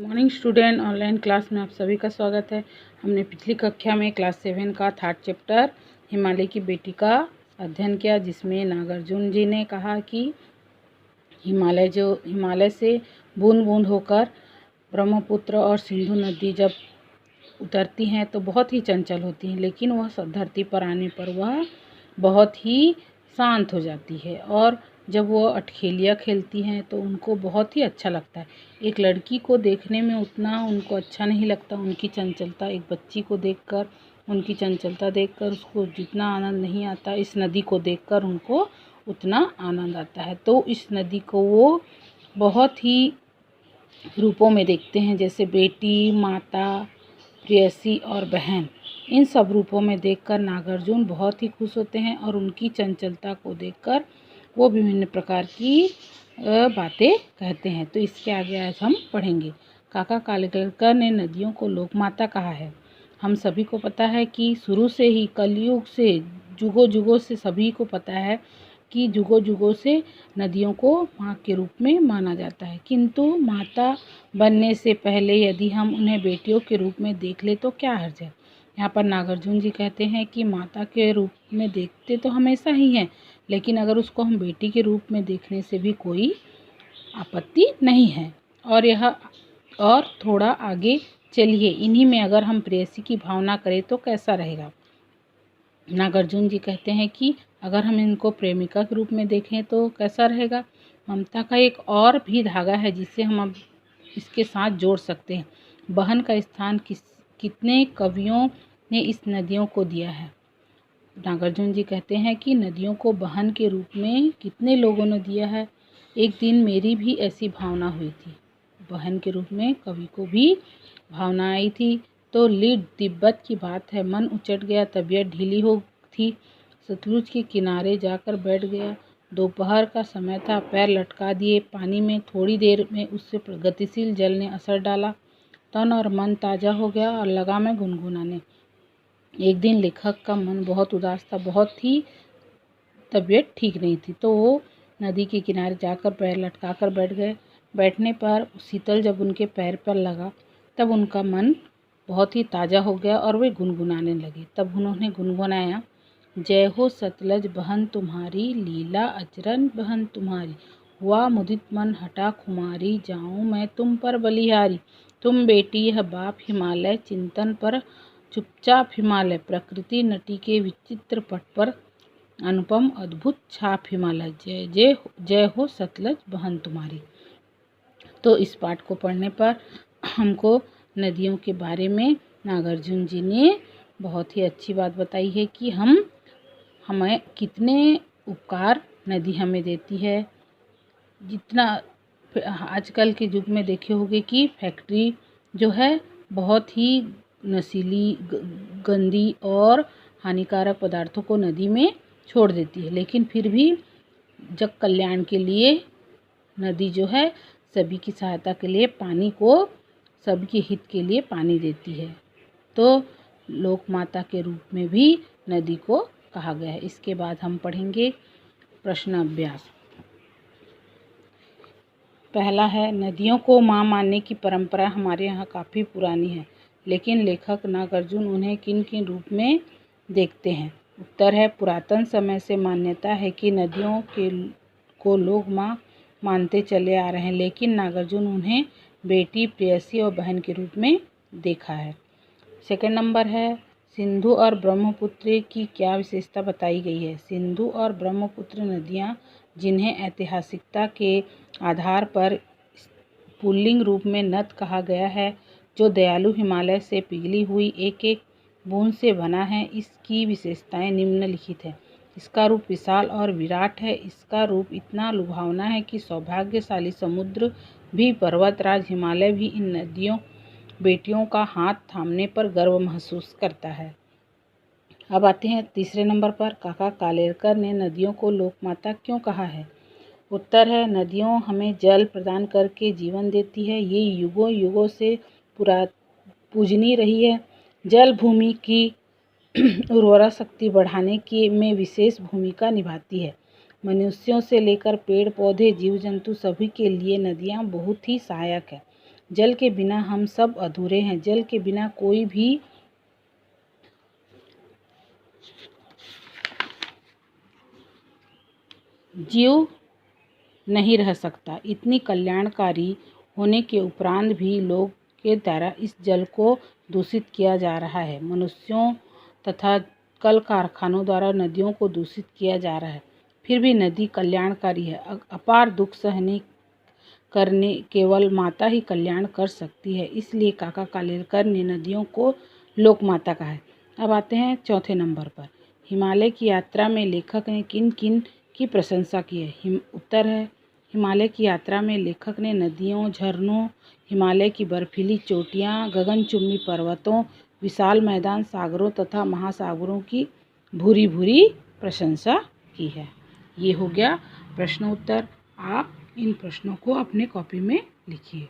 Morning student, online class में आप सभी का स्वागत है। हमने पिछली कक्षा में क्लास 7 का 3rd चैप्टर हिमालय की बेटी का अध्ययन किया, जिसमें नागार्जुन जी ने कहा कि हिमालय से बूंद बूंद होकर ब्रह्मपुत्र और सिंधु नदी जब उतरती हैं तो बहुत ही चंचल होती हैं, लेकिन वह धरती पर आने पर वह बहुत ही शांत हो जाती है। और जब वो अठखेलियाँ खेलती हैं तो उनको बहुत ही अच्छा लगता है। एक लड़की को देखने में उतना उनको अच्छा नहीं लगता, उनकी चंचलता, एक बच्ची को देखकर उनकी चंचलता देखकर उसको जितना आनंद नहीं आता, इस नदी को देखकर उनको उतना आनंद आता है। तो इस नदी को वो बहुत ही रूपों में देखते हैं, जैसे बेटी, माता, प्रेयसी और बहन। इन सब रूपों में देखकर नागार्जुन बहुत ही खुश होते हैं और उनकी चंचलता को देखकर वो विभिन्न प्रकार की बातें कहते हैं। तो इसके आगे आज हम पढ़ेंगे। काका कालेलकर ने नदियों को लोकमाता कहा है। हम सभी को पता है कि शुरू से ही कलयुग से जुगों जुगों से सभी को पता है कि जुगों जुगों से नदियों को माँ के रूप में माना जाता है, किंतु माता बनने से पहले यदि हम उन्हें बेटियों के रूप में देख ले तो क्या हर्ज है। यहाँ पर नागार्जुन जी कहते हैं कि माता के रूप में देखते तो हमेशा ही हैं, लेकिन अगर उसको हम बेटी के रूप में देखने से भी कोई आपत्ति नहीं है। और थोड़ा आगे चलिए, इन्हीं में अगर हम प्रेयसी की भावना करें तो कैसा रहेगा। नागार्जुन जी कहते हैं कि अगर हम इनको प्रेमिका के रूप में देखें तो कैसा रहेगा। ममता का एक और भी धागा है जिसे हम अब इसके साथ जोड़ सकते हैं। बहन का स्थान कितने कवियों ने इस नदियों को दिया है। नागार्जुन जी कहते हैं कि नदियों को बहन के रूप में कितने लोगों ने दिया है। एक दिन मेरी भी ऐसी भावना हुई थी। बहन के रूप में कवि को भी भावना आई थी। तो लीड तिब्बत की बात है, मन उचट गया, तबीयत ढीली हो थी, सतलुज के किनारे जाकर बैठ गया। दोपहर का समय था, पैर लटका दिए पानी में, थोड़ी देर में उससे गतिशील जल ने असर डाला, तन और मन ताज़ा हो गया और लगा मैं गुनगुनाने। एक दिन लेखक का मन बहुत उदास था, बहुत ही तबीयत ठीक नहीं थी, तो वो नदी के किनारे जाकर पैर लटका कर बैठ गए। बैठने पर शीतल जब उनके पैर पर लगा तब उनका मन बहुत ही ताज़ा हो गया और वे गुनगुनाने लगे। तब उन्होंने गुनगुनाया, जय हो सतलज बहन तुम्हारी, लीला अचरन बहन तुम्हारी, हुआ मुदित मन हटा खुमारी, जाऊँ मैं तुम पर बलिहारी। तुम बेटी यह बाप हिमालय, चिंतन पर चुपचाप हिमालय, प्रकृति नटी के विचित्र पट पर अनुपम अद्भुत छाप हिमालय, जय जय जय हो सतलज बहन तुम्हारी। तो इस पाठ को पढ़ने पर हमको नदियों के बारे में नागार्जुन जी ने बहुत ही अच्छी बात बताई है कि हमें कितने उपकार नदी हमें देती है। जितना आजकल के युग में देखे होंगे कि फैक्ट्री जो है बहुत ही नशीली, गंदी और हानिकारक पदार्थों को नदी में छोड़ देती है, लेकिन फिर भी जग कल्याण के लिए नदी जो है सभी की सहायता के लिए पानी को, सबके हित के लिए पानी देती है। तो लोक माता के रूप में भी नदी को कहा गया है। इसके बाद हम पढ़ेंगे प्रश्न अभ्यास। पहला है, नदियों को माँ मानने की परंपरा हमारे यहाँ काफ़ी पुरानी है, लेकिन लेखक नागार्जुन उन्हें किन किन रूप में देखते हैं। उत्तर है, पुरातन समय से मान्यता है कि नदियों को लोग माँ मानते चले आ रहे हैं, लेकिन नागार्जुन उन्हें बेटी, प्रेयसी और बहन के रूप में देखा है। सेकंड नंबर है, सिंधु और ब्रह्मपुत्र की क्या विशेषता बताई गई है। सिंधु और ब्रह्मपुत्र नदियाँ, जिन्हें ऐतिहासिकता के आधार पर पुल्लिंग रूप में नद कहा गया है, जो दयालु हिमालय से पिघली हुई एक एक बूंद से बना है, इसकी विशेषताएं निम्नलिखित है। इसका रूप विशाल और विराट है। इसका रूप इतना लुभावना है कि सौभाग्यशाली समुद्र भी, पर्वतराज हिमालय भी इन नदियों बेटियों का हाथ थामने पर गर्व महसूस करता है। अब आते हैं तीसरे नंबर पर, काका कालेलकर ने नदियों को लोकमाता क्यों कहा है। उत्तर है, नदियों हमें जल प्रदान करके जीवन देती है। ये युगों युगों से पूजनी रही है। जल भूमि की उर्वरा शक्ति बढ़ाने की में विशेष भूमिका निभाती है। मनुष्यों से लेकर पेड़ पौधे, जीव जंतु सभी के लिए नदियाँ बहुत ही सहायक है। जल के बिना हम सब अधूरे हैं। जल के बिना कोई भी जीव नहीं रह सकता। इतनी कल्याणकारी होने के उपरांत भी लोग के द्वारा इस जल को दूषित किया जा रहा है। मनुष्यों तथा कल कारखानों द्वारा नदियों को दूषित किया जा रहा है। फिर भी नदी कल्याणकारी है। अपार दुख सहने करने केवल माता ही कल्याण कर सकती है। इसलिए काका कालेलकर ने नदियों को लोक माता कहा है। अब आते हैं चौथे नंबर पर। हिमालय की यात्रा में लेखक ने किन किन की प्रशंसा की है। उत्तर है, हिमालय की यात्रा में लेखक ने नदियों, झरनों, हिमालय की बर्फीली चोटियाँ, गगनचुंबी पर्वतों, विशाल मैदान, सागरों तथा महासागरों की भूरी भूरी प्रशंसा की है। ये हो गया प्रश्न उत्तर। आप इन प्रश्नों को अपने कॉपी में लिखिए।